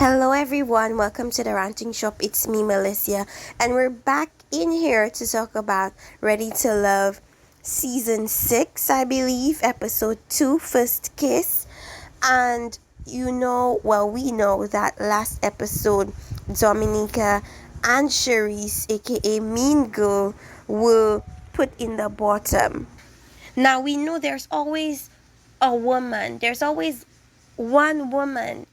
Hello everyone, welcome to the Ranting Shop. It's me, Melissa, and we're back in here to talk about Ready to Love Season 6, I believe, Episode 2, First Kiss. And we know that last episode, Dominica and Cherise, aka Mean Girl, were put in the bottom. Now we know there's always one woman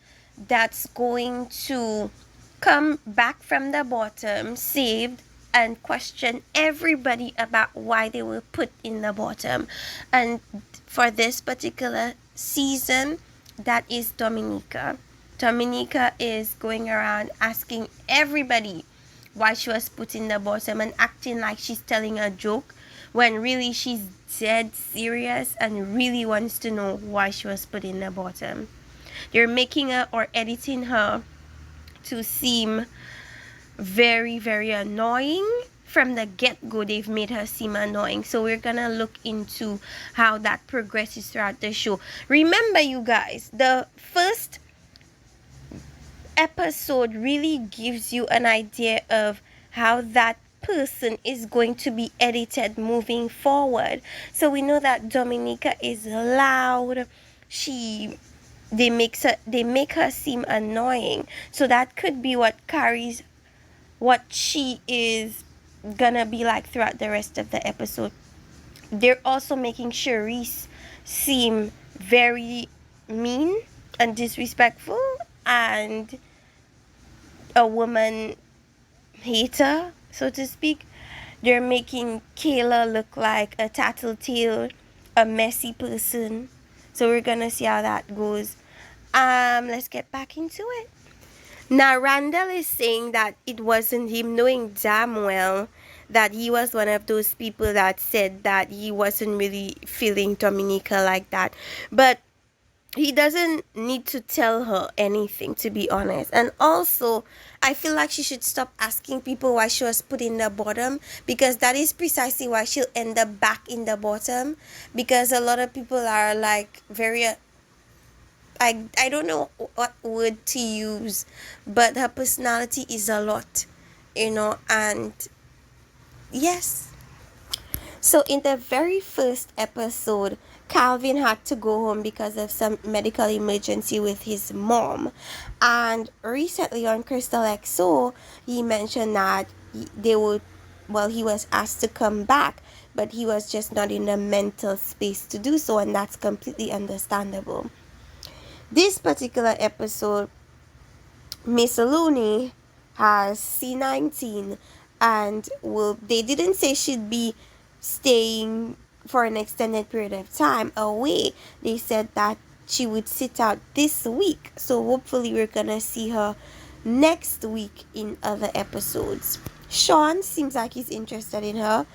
that's going to come back from the bottom, saved, and question everybody about why they were put in the bottom. And for this particular season, that is Dominica. Dominica is going around asking everybody why she was put in the bottom and acting like she's telling a joke when really she's dead serious and really wants to know why she was put in the bottom. They're making her or editing her to seem very, very annoying. From the get-go, they've made her seem annoying. So we're gonna look into how that progresses throughout the show. Remember, you guys, the first episode really gives you an idea of how that person is going to be edited moving forward. So we know that Dominica is loud. They make her seem annoying. So that could be what carries what she is gonna be like throughout the rest of the episode. They're also making Cherise seem very mean and disrespectful and a woman hater, so to speak. They're making Kayla look like a tattletale, a messy person. So we're gonna see how that goes. Let's get back into it. Now Randall is saying that it wasn't him, knowing damn well that he was one of those people that said that he wasn't really feeling Dominica like that. But he doesn't need to tell her anything, to be honest. And also, I feel like she should stop asking people why she was put in the bottom, because that is precisely why she'll end up back in the bottom. Because a lot of people are like very I don't know what word to use, but her personality is a lot, and yes. So in the very first episode, Calvin had to go home because of some medical emergency with his mom. And recently on Crystal XO, he mentioned that he was asked to come back, but he was just not in the mental space to do so, and that's completely understandable. This particular episode, Miss Looney has C19 and they didn't say she'd be staying for an extended period of time away. They said that she would sit out this week. So hopefully we're gonna see her next week in other episodes. Sean seems like he's interested in her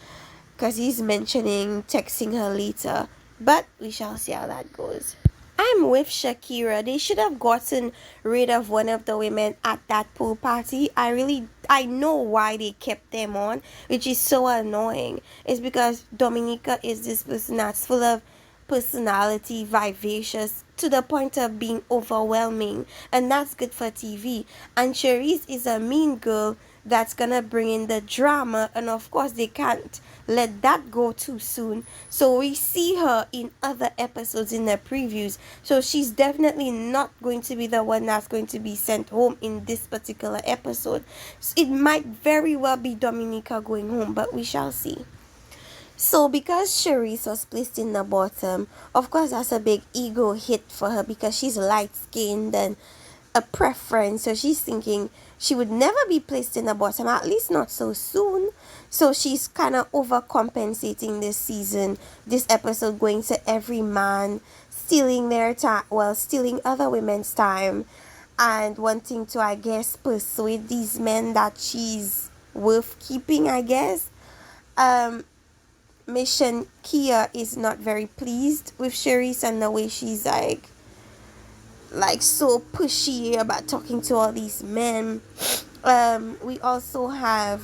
because he's mentioning texting her later. But we shall see how that goes. I'm with Shakira. They should have gotten rid of one of the women at that pool party. I know why they kept them on, which is so annoying. It's because Dominica is this person that's full of personality, vivacious, to the point of being overwhelming, and that's good for TV. And Cherise is a mean girl that's gonna bring in the drama, and of course they can't let that go too soon. So we see her in other episodes in the previews, so she's definitely not going to be the one that's going to be sent home in this particular episode. It might very well be Dominica going home, but we shall see. So because Cherise was placed in the bottom, of course that's a big ego hit for her because she's light-skinned and a preference. So she's thinking she would never be placed in the bottom, at least not so soon. So she's kind of overcompensating this season, this episode, going to every man, stealing their time, stealing other women's time, and wanting to, I guess, persuade these men that she's worth keeping, I guess. Mission Kia is not very pleased with Cherise and the way she's like so pushy about talking to all these men. We also have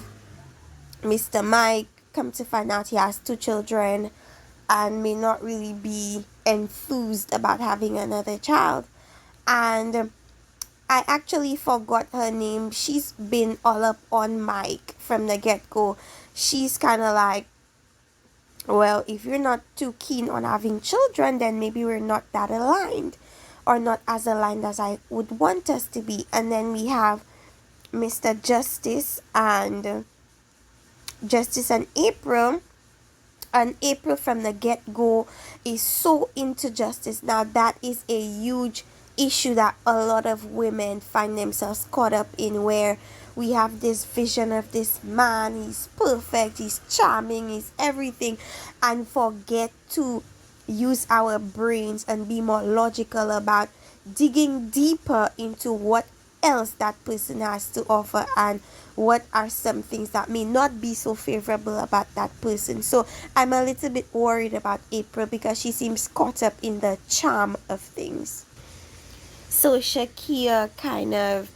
Mr. Mike. Come to find out he has 2 children and may not really be enthused about having another child. And I actually forgot her name. She's been all up on Mike from the get go. She's kind of like, well, if you're not too keen on having children, then maybe we're not that aligned, or not as aligned as I would want us to be. And then we have Mr. Justice and April. And April from the get-go is so into justice. Now that is a huge issue that a lot of women find themselves caught up in, where we have this vision of this man, he's perfect, he's charming, he's everything, and forget to use our brains and be more logical about digging deeper into what else that person has to offer, and what are some things that may not be so favorable about that person. So I'm a little bit worried about April because she seems caught up in the charm of things. So Shakia kind of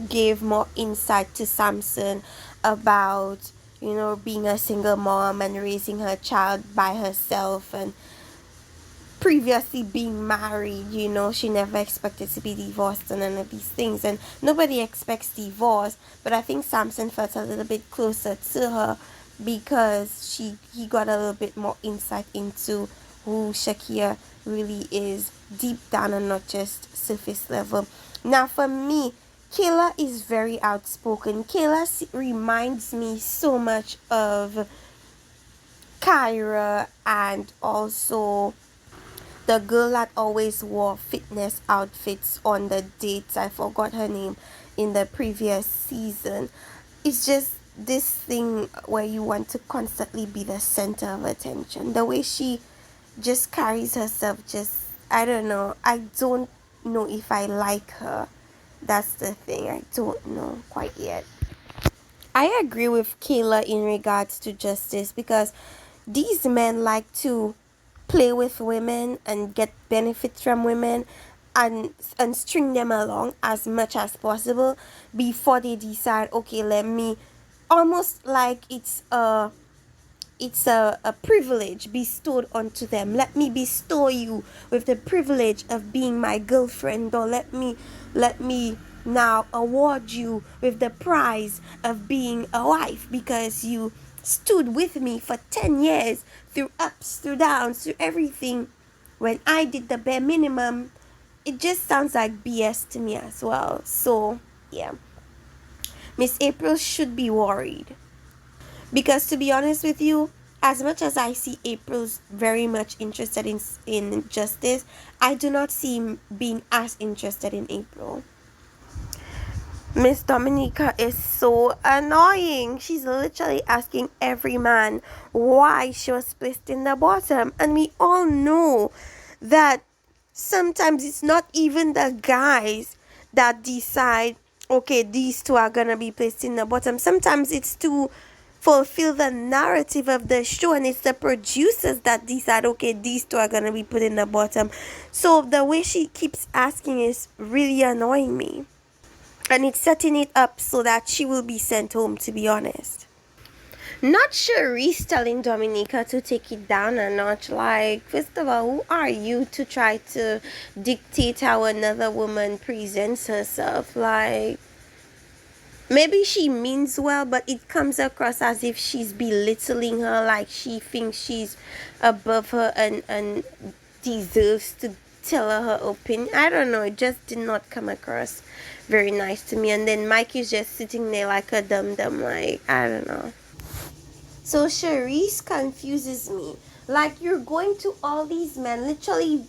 gave more insight to Samson about, being a single mom and raising her child by herself, and previously being married. She never expected to be divorced and none of these things, and nobody expects divorce, but I think Samson felt a little bit closer to her because he got a little bit more insight into who Shakia really is deep down and not just surface level. Now for me, Kayla is very outspoken. Kayla reminds me so much of Kyra, and also the girl that always wore fitness outfits on the dates. I forgot her name in the previous season. It's just this thing where you want to constantly be the center of attention. The way she just carries herself, I don't know. I don't know if I like her. That's the thing. I don't know quite yet. I agree with Kayla in regards to justice, because these men like to play with women and get benefits from women, and string them along as much as possible before they decide, okay, let me, almost like it's a privilege bestowed onto them. Let me bestow you with the privilege of being my girlfriend, or let me now award you with the prize of being a wife, because you stood with me for 10 years through ups, through downs, through everything, when I did the bare minimum. It just sounds like BS to me as well. So yeah, Miss April should be worried. Because to be honest with you, as much as I see April's very much interested in justice, I do not see him being as interested in April. Miss Dominica is so annoying. She's literally asking every man why she was placed in the bottom. And we all know that sometimes it's not even the guys that decide, okay, these two are gonna be placed in the bottom. Sometimes it's to fulfill the narrative of the show, and it's the producers that decide, okay, these two are gonna be put in the bottom. So the way she keeps asking is really annoying me, and it's setting it up so that she will be sent home, to be honest. Not Sharice telling Dominica to take it down a notch. Like, first of all, who are you to try to dictate how another woman presents herself? Like, maybe she means well, but it comes across as if she's belittling her, like she thinks she's above her and deserves to tell her her opinion. I don't know, it just did not come across very nice to me. And then Mike is just sitting there like a dum-dum, like, I don't know. So Charisse confuses me. Like, you're going to all these men, literally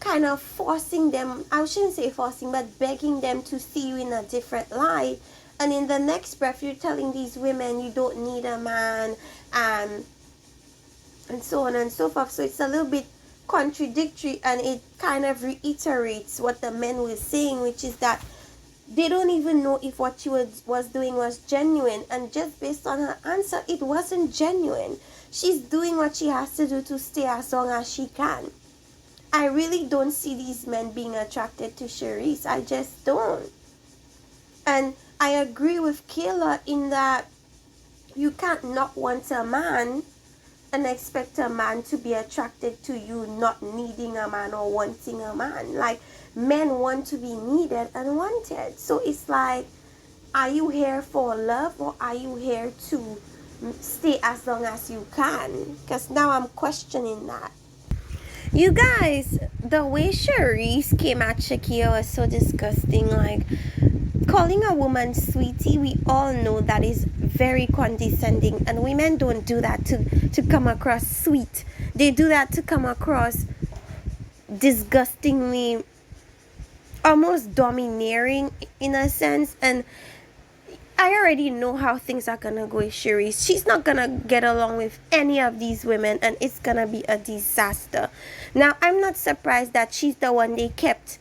kind of forcing them, I shouldn't say forcing, but begging them to see you in a different light. And in the next breath, you're telling these women you don't need a man, and so on and so forth. So it's a little bit contradictory, and it kind of reiterates what the men were saying, which is that they don't even know if what she was doing was genuine. And just based on her answer, it wasn't genuine. She's doing what she has to do to stay as long as she can. I really don't see these men being attracted to Charisse. I just don't. And I agree with Kayla in that you can't not want a man and expect a man to be attracted to you not needing a man or wanting a man. Like, men want to be needed and wanted. So it's like, are you here for love, or are you here to stay as long as you can? Because now I'm questioning that. You guys, the way Charisse came at Shakia was so disgusting. Like, calling a woman sweetie, we all know that is very condescending, and women don't do that to come across sweet. They do that to come across disgustingly, almost domineering in a sense. And I already know how things are gonna go with Cherise. She's not gonna get along with any of these women, and it's gonna be a disaster. Now, I'm not surprised that she's the one they kept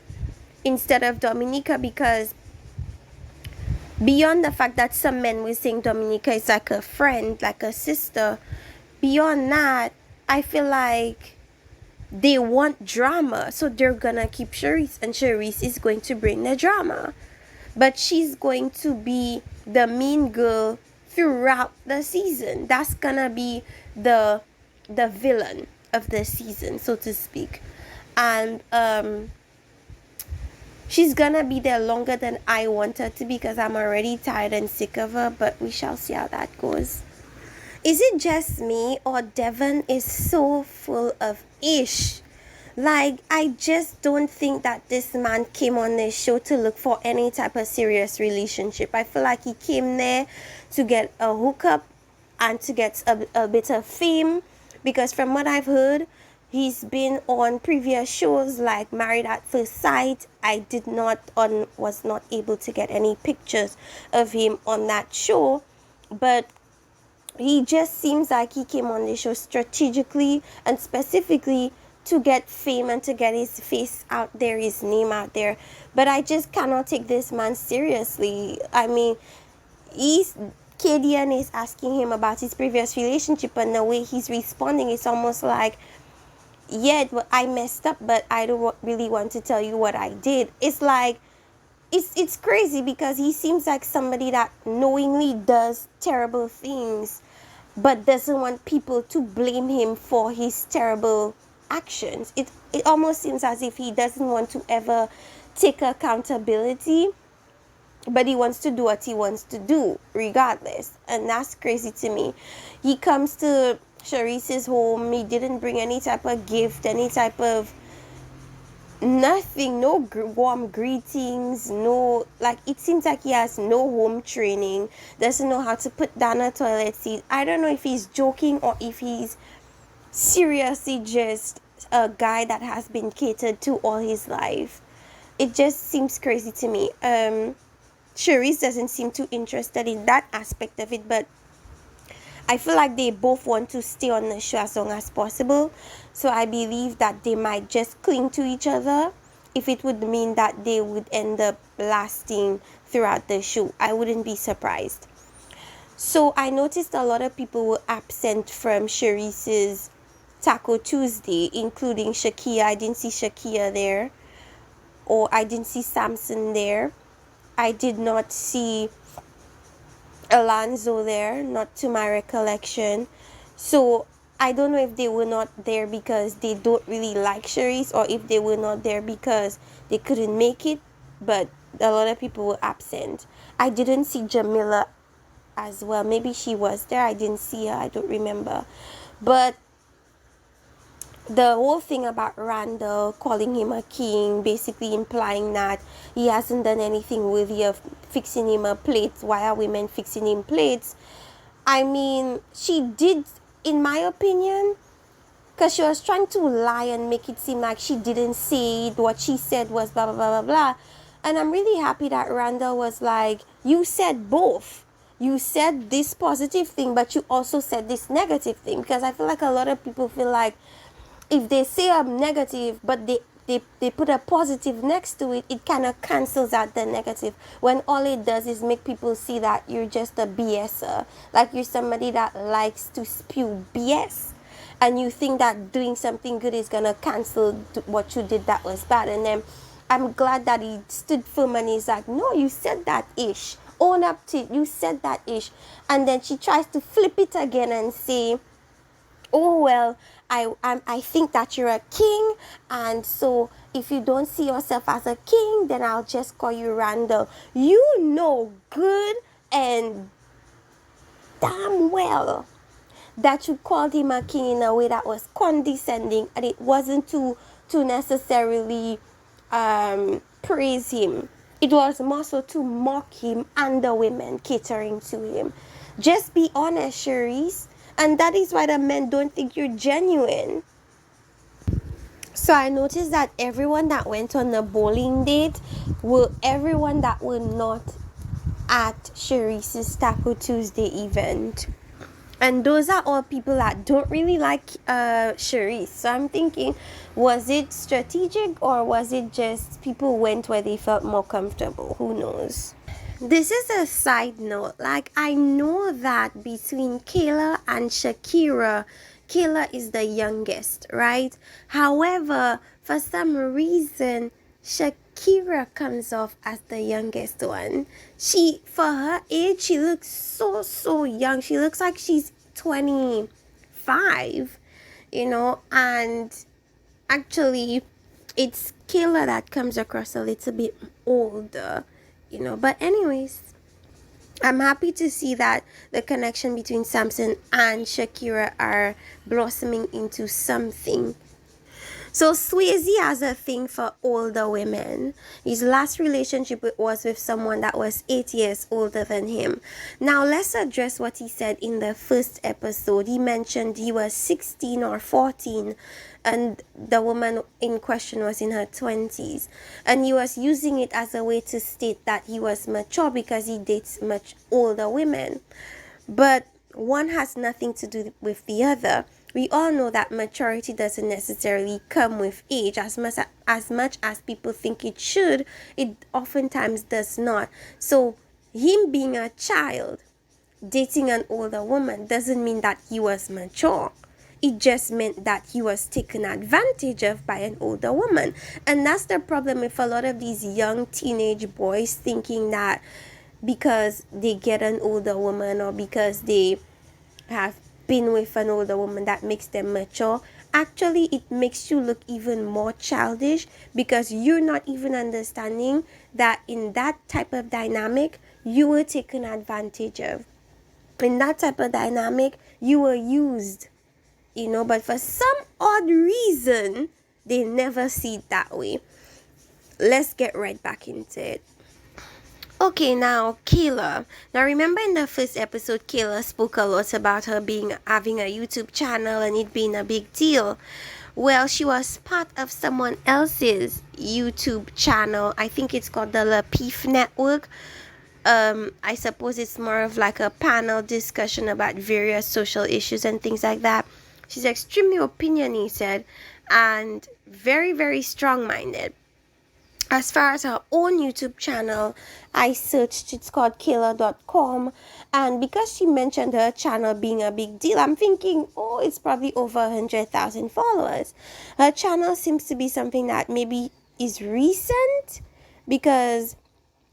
instead of Dominica, because beyond the fact that some men were saying Dominica is like a friend, like a sister, beyond that, I feel like they want drama, so they're gonna keep Cherise, and Cherise is going to bring the drama. But she's going to be the mean girl throughout the season. That's gonna be the villain of the season, so to speak. And she's gonna be there longer than I want her to be, because I'm already tired and sick of her, but we shall see how that goes. Is it just me, or Devon is so full of ish? Like, I just don't think that this man came on this show to look for any type of serious relationship. I feel like he came there to get a hookup and to get a bit of fame, because from what I've heard, he's been on previous shows like Married at First Sight. I was not able to get any pictures of him on that show, but he just seems like he came on the show strategically and specifically to get fame and to get his face out there, his name out there. But I just cannot take this man seriously. I mean, KDN is asking him about his previous relationship, and the way he's responding is almost like, yeah, I messed up, but I don't really want to tell you what I did. It's like, it's crazy, because he seems like somebody that knowingly does terrible things but doesn't want people to blame him for his terrible actions. It almost seems as if he doesn't want to ever take accountability, but he wants to do what he wants to do regardless, and that's crazy to me. He comes to Charice's home, he didn't bring any type of gift, any type of nothing, no warm greetings, no, like, it seems like he has no home training, doesn't know how to put down a toilet seat. I don't know if he's joking or if he's seriously just a guy that has been catered to all his life. It just seems crazy to me. Cherise doesn't seem too interested in that aspect of it, but I feel like they both want to stay on the show as long as possible. So I believe that they might just cling to each other if it would mean that they would end up lasting throughout the show. I wouldn't be surprised. So I noticed a lot of people were absent from Charice's Taco Tuesday, including Shakia. I didn't see Shakia there, or I didn't see Samson there. I did not see Alonzo there, not to my recollection. So I don't know if they were not there because they don't really like Cherise, or if they were not there because they couldn't make it, but a lot of people were absent. I didn't see Jamila as well. Maybe she was there, I didn't see her, I don't remember. But the whole thing about Randall calling him a king, basically implying that he hasn't done anything worthy of fixing him a plate. Why are women fixing him plates? I mean, she did, in my opinion, because she was trying to lie and make it seem like she didn't say it. What she said was blah, blah, blah, blah, blah. And I'm really happy that Randall was like, you said both. You said this positive thing, but you also said this negative thing. Because I feel like a lot of people feel like if they say a negative, but they put a positive next to it, it kind of cancels out the negative, when all it does is make people see that you're just a BSer, like you're somebody that likes to spew BS, and you think that doing something good is gonna cancel what you did that was bad. And then I'm glad that he stood firm and he's like, no, you said that ish, own up to it, you said that ish. And then she tries to flip it again and say, oh well, I think that you're a king, and so if you don't see yourself as a king, then I'll just call you Randall. You know good and damn well that you called him a king in a way that was condescending, and it wasn't to necessarily praise him. It was more so to mock him and the women catering to him. Just be honest, Cherise. And that is why the men don't think you're genuine. So I noticed that everyone that went on the bowling date were everyone that were not at Cherise's Taco Tuesday event. And those are all people that don't really like Cherise. So I'm thinking, was it strategic or was it just people went where they felt more comfortable? Who knows? This is a side note. Like, I know that between Kayla and Shakira, Kayla is the youngest, right? However, for some reason, Shakira comes off as the youngest one. For her age, she looks so young. She looks like she's 25, and actually, it's Kayla that comes across a little bit older, But anyways, I'm happy to see that the connection between Samson and Shakira are blossoming into something. So Swayze has a thing for older women. His last relationship was with someone that was 8 years older than him. Now let's address what he said in the first episode. He mentioned he was 16 or 14 and the woman in question was in her 20s. And he was using it as a way to state that he was mature because he dates much older women. But one has nothing to do with the other. We all know that maturity doesn't necessarily come with age. As much as people think it should, it oftentimes does not. So him being a child dating an older woman doesn't mean that he was mature. It just meant that he was taken advantage of by an older woman. And that's the problem with a lot of these young teenage boys, thinking that because they get an older woman or because they have been with an older woman, that makes them mature. Actually, it makes you look even more childish because you're not even understanding that in that type of dynamic, you were taken advantage of. In that type of dynamic, you were used, but for some odd reason, they never see it that way. Let's get right back into it. Okay, now Kayla. Now remember in the first episode, Kayla spoke a lot about her having a YouTube channel and it being a big deal. Well, she was part of someone else's YouTube channel. I think it's called the Lapif Network. I suppose it's more of like a panel discussion about various social issues and things like that. She's extremely opinionated and very, very strong-minded. As far as her own YouTube channel, I searched, it's called Kayla.com, and because she mentioned her channel being a big deal, I'm thinking, oh, it's probably over 100,000 followers. Her channel seems to be something that maybe is recent because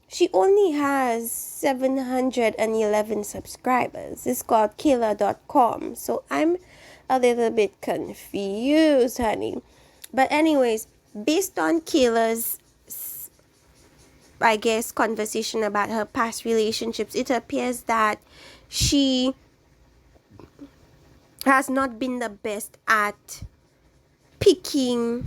she only has 711 subscribers. It's called Kayla.com, so I'm a little bit confused, honey. But anyways, based on Kayla's, I guess, conversation about her past relationships, it appears that she has not been the best at picking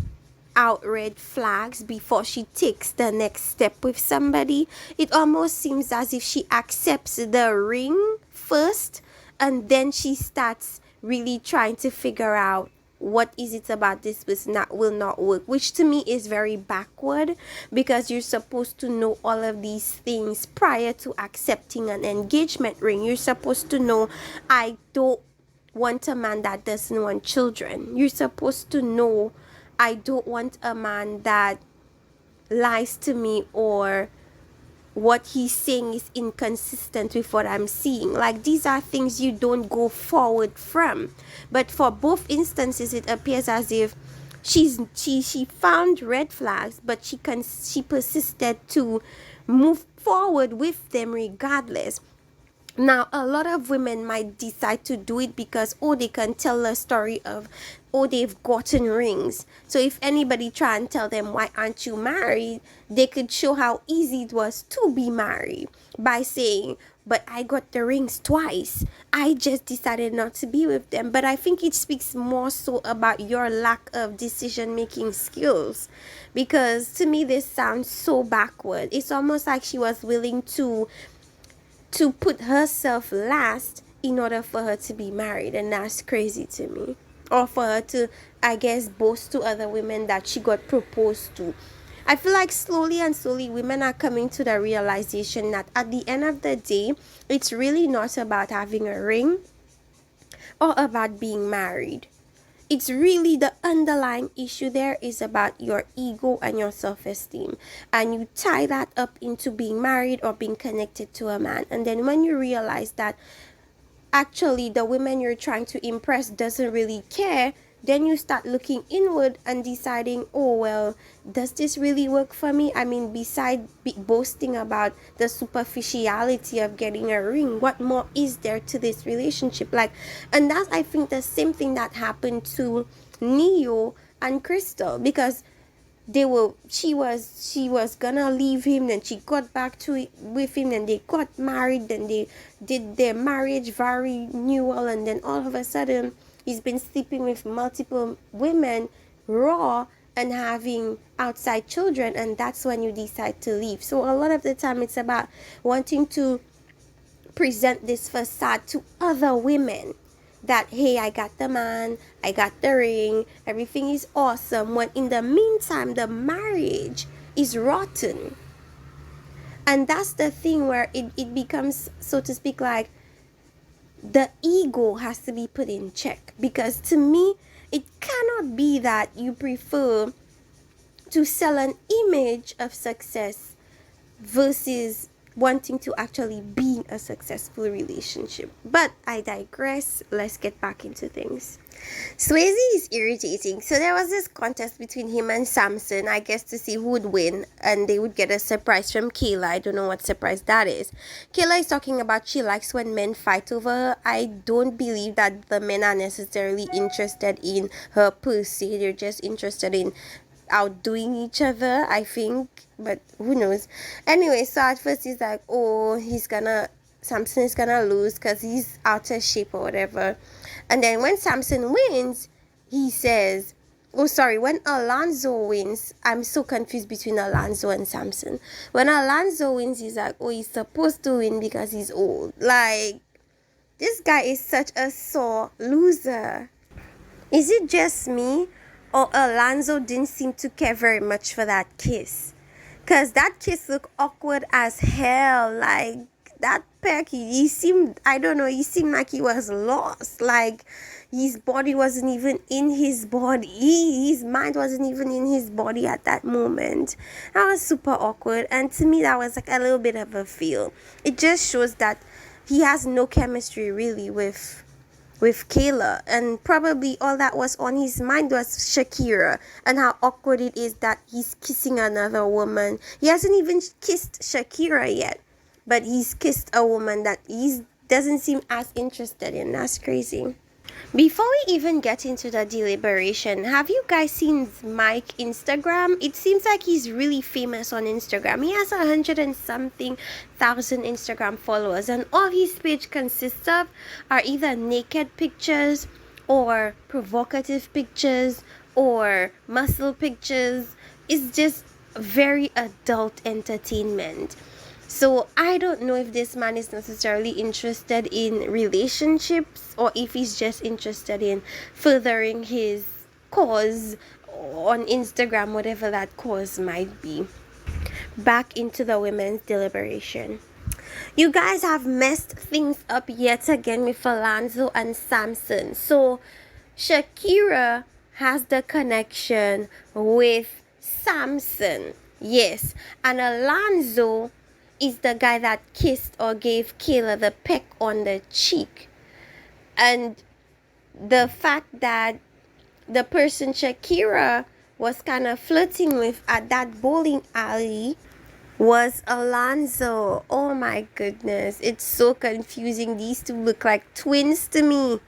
out red flags before she takes the next step with somebody. It almost seems as if she accepts the ring first and then she starts really trying to figure out what is it about this person that will not work, which to me is very backward because you're supposed to know all of these things prior to accepting an engagement ring. You're supposed to know, I don't want a man that doesn't want children. You're supposed to know, I don't want a man that lies to me or what he's saying is inconsistent with what I'm seeing. Like, these are things you don't go forward from. But for both instances, it appears as if she found red flags, but she persisted to move forward with them regardless. Now, a lot of women might decide to do it because, oh, they can tell a story of, oh, they've gotten rings. So if anybody try and tell them, why aren't you married? They could show how easy it was to be married by saying, but I got the rings twice. I just decided not to be with them. But I think it speaks more so about your lack of decision making skills. Because to me, this sounds so backward. It's almost like she was willing to put herself last in order for her to be married, and that's crazy to me. Or for her to, I guess, boast to other women that she got proposed to. I feel like slowly and slowly women are coming to the realization that at the end of the day, it's really not about having a ring or about being married. It's really the underlying issue there is about your ego and your self-esteem, and you tie that up into being married or being connected to a man. And then when you realize that actually the women you're trying to impress doesn't really care, then you start looking inward and deciding, oh well, does this really work for me? I mean, beside boasting about the superficiality of getting a ring, what more is there to this relationship? Like, and that's, I think, the same thing that happened to Neo and Crystal, because she was gonna leave him, then she got back to it with him, and they got married, then they did their marriage very renewal, and then all of a sudden he's been sleeping with multiple women raw and having outside children, and that's when you decide to leave. So a lot of the time it's about wanting to present this facade to other women that, hey, I got the man, I got the ring, everything is awesome, when in the meantime the marriage is rotten. And that's the thing where it becomes, so to speak, like the ego has to be put in check. Because to me, it cannot be that you prefer to sell an image of success versus wanting to actually be a successful relationship. But I digress. Let's get back into things. Swayze is irritating. So there was this contest between him and Samson, I guess, to see who would win, and they would get a surprise from Kayla. I don't know what surprise that is. Kayla is talking about she likes when men fight over her. I don't believe that the men are necessarily interested in her per se. They're just interested in outdoing each other, I think, but who knows. Anyway, so at first he's like, oh, Samson is gonna lose because he's out of shape or whatever. And then when Samson wins, he says, oh sorry, when Alonzo wins, I'm so confused between Alonzo and Samson. When Alonzo wins, he's like, oh, he's supposed to win because he's old. Like, this guy is such a sore loser. Is it just me, or Alonzo didn't seem to care very much for that kiss? Because that kiss looked awkward as hell. Like, that peck, he seemed, I don't know, he seemed like he was lost. Like, his body wasn't even in his body. His mind wasn't even in his body at that moment. That was super awkward. And to me, that was like a little bit of a feel. It just shows that he has no chemistry really with Kayla, and probably all that was on his mind was Shakira and how awkward it is that he's kissing another woman. He hasn't even kissed Shakira yet, but he's kissed a woman that he doesn't seem as interested in. That's crazy. Before we even get into the deliberation, have you guys seen Mike Instagram? It seems like he's really famous on Instagram. He has 100 and something thousand Instagram followers, and all his page consists of are either naked pictures or provocative pictures or muscle pictures. It's just very adult entertainment. So I don't know if this man is necessarily interested in relationships or if he's just interested in furthering his cause on Instagram, whatever that cause might be. Back into the women's deliberation. You guys have messed things up yet again with Alonzo and Samson. So Shakira has the connection with Samson. Yes. And Alonzo is the guy that kissed or gave Kayla the peck on the cheek. And the fact that the person Shakira was kind of flirting with at that bowling alley was Alonzo. Oh my goodness. It's so confusing. These two look like twins to me.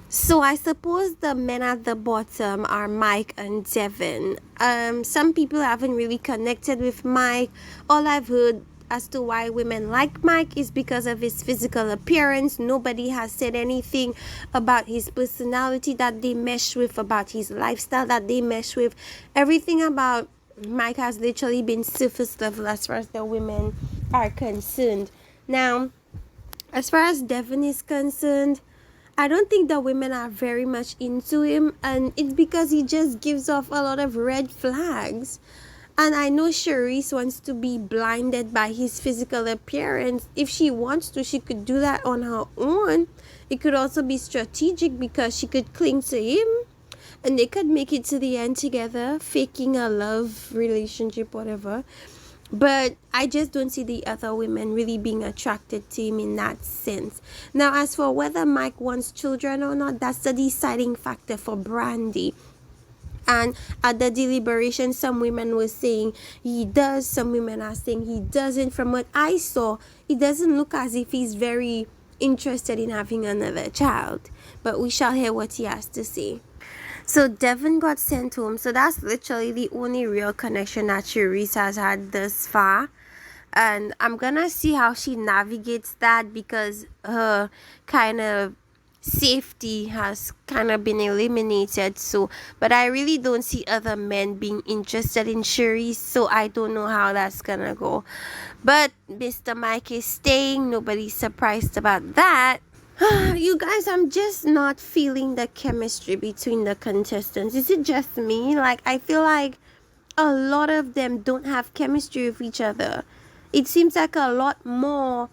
So I suppose the men at the bottom are Mike and Devon. Some people haven't really connected with Mike. All I've heard as to why women like Mike is because of his physical appearance. Nobody has said anything about his personality that they mesh with, about his lifestyle that they mesh with. Everything about Mike has literally been surface level as far as the women are concerned. Now, as far as Devon is concerned, I don't think the women are very much into him, and it's because he just gives off a lot of red flags. And I know Charisse wants to be blinded by his physical appearance. If she wants to, she could do that on her own. It could also be strategic because she could cling to him and they could make it to the end together, faking a love relationship, whatever. But I just don't see the other women really being attracted to him in that sense. Now, as for whether Mike wants children or not, that's the deciding factor for Brandy. And at the deliberation, some women were saying he does, some women are saying he doesn't. From what I saw, it doesn't look as if he's very interested in having another child. But we shall hear what he has to say. So Devon got sent home. So that's literally the only real connection that Charisse has had thus far. And I'm gonna see how she navigates that because her kind of safety has kind of been eliminated. So, but I really don't see other men being interested in Charisse. So I don't know how that's gonna go. But Mr. Mike is staying. Nobody's surprised about that. You guys, I'm just not feeling the chemistry between the contestants. Is it just me? Like, I feel like a lot of them don't have chemistry with each other. It seems like a lot more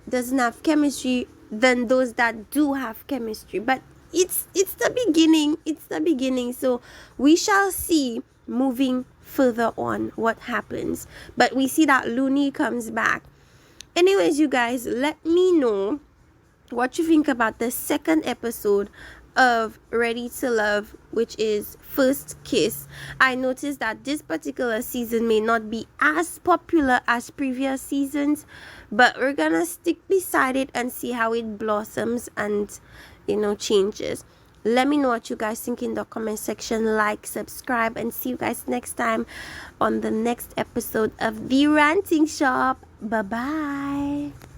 doesn't have chemistry than those that do have chemistry. But it's the beginning. It's the beginning. So we shall see moving further on what happens. But we see that Looney comes back. Anyways, you guys, let me know what you think about the second episode of Ready to Love, which is First Kiss. I noticed that this particular season may not be as popular as previous seasons, but we're gonna stick beside it and see how it blossoms and changes. Let me know what you guys think in the comment section. Like, subscribe, and see you guys next time on the next episode of The Ranting Shop. Bye bye.